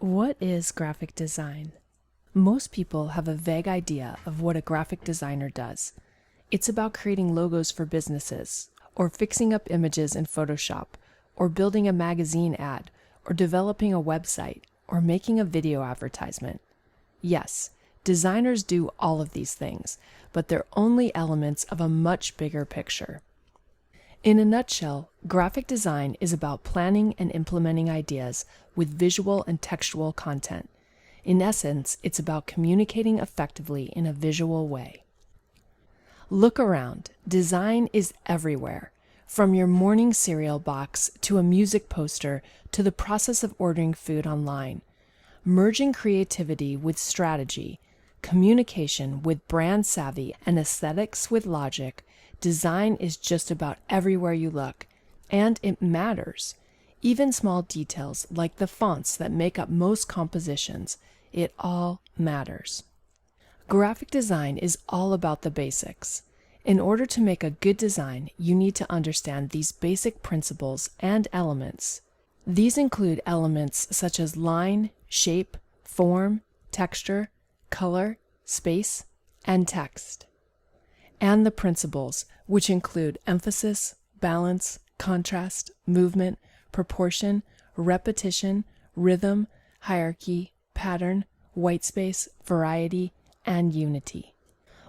What is graphic design? Most people have a vague idea of what a graphic designer does. It's about creating logos for businesses, or fixing up images in Photoshop, or building a magazine ad, or developing a website, or making a video advertisement. Yes, designers do all of these things, but they're only elements of a much bigger picture. In a nutshell, graphic design is about planning and implementing ideas with visual and textual content. In essence, it's about communicating effectively in a visual way. Look around. Design is everywhere. From your morning cereal box to a music poster to the process of ordering food online. Merging creativity with strategy, communication with brand savvy, and aesthetics with logic, design is just about everywhere you look, and it matters. Even small details like the fonts that make up most compositions, it all matters. Graphic design is all about the basics. In order to make a good design, you need to understand these basic principles and elements. These include elements such as line, shape, form, texture, color, space, and text. And the principles, which include emphasis, balance, contrast, movement, proportion, repetition, rhythm, hierarchy, pattern, white space, variety, and unity.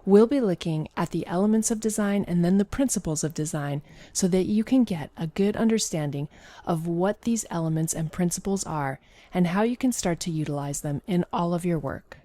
We'll be looking at the elements of design and then the principles of design so that you can get a good understanding of what these elements and principles are and how you can start to utilize them in all of your work.